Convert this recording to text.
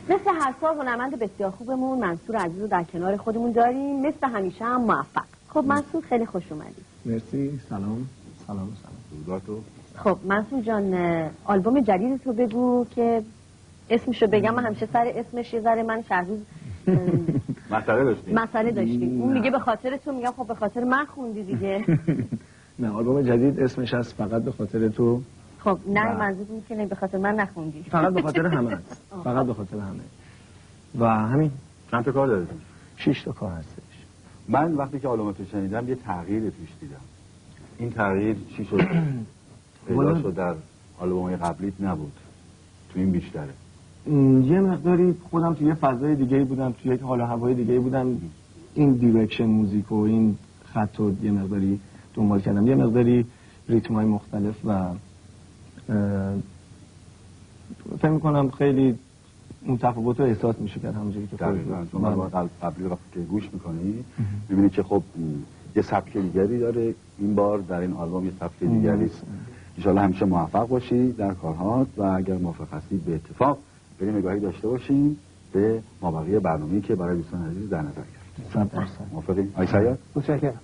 مثل هر سال هنرمند بسیار خوبمون منصور عزیز رو در کنار خودمون داریم، مثل همیشه هم موفق. خب منصور خیلی خوش اومدی. مرسی. سلام. دروداتو. خب منصور جان آلبوم جدید تو بگو که اسمشو بگم. من همیشه سر اسمش یه ذره من شهروز مسئله داشتیم. اون میگه به خاطر تو، میگم خب به خاطر من خوندی دیگه. نه آلبوم جدید اسمش هست فقط به خاطر تو. خب نه منظور این که به خاطر من نخوندی. فقط به خاطر همه است. فقط به خاطر همه. و همین. چند تا کار دارید؟ 6 تا کار هستش. من وقتی که آلبومتو شنیدم یه تغییری توش دیدم. این تغییر چی شد؟ پیدا شد در آلبوم‌های قبلیت نبود. تو این بیشتره. یه مقداری خودم توی یه فضای دیگه‌ای بودم، توی یک حال و هوای دیگه‌ای بودم. این دیرکشن موزیک و این خط رو یه مقداری دنبال کردم. یه مقداری ریتم‌های مختلف و فکر می‌کنم خیلی اون تفاوت رو احساس میشه کرد همونجوری که دقیقاً. چون من قبلی وقتی که گوش می‌کنی می‌بینی که خب یه سبک دیگری داره. این بار در این آلبوم یه سبک دیگری است. ان شاءالله همیشه موفق باشی در کارهات و اگر موافق هستی به اتفاق بریم نگاهی داشته باشیم به مابقی برنامه‌ای که برای دوستان عزیز در نظر گرفتیم. 100%. موافقی؟ آقای سیاد؟ متشکرم.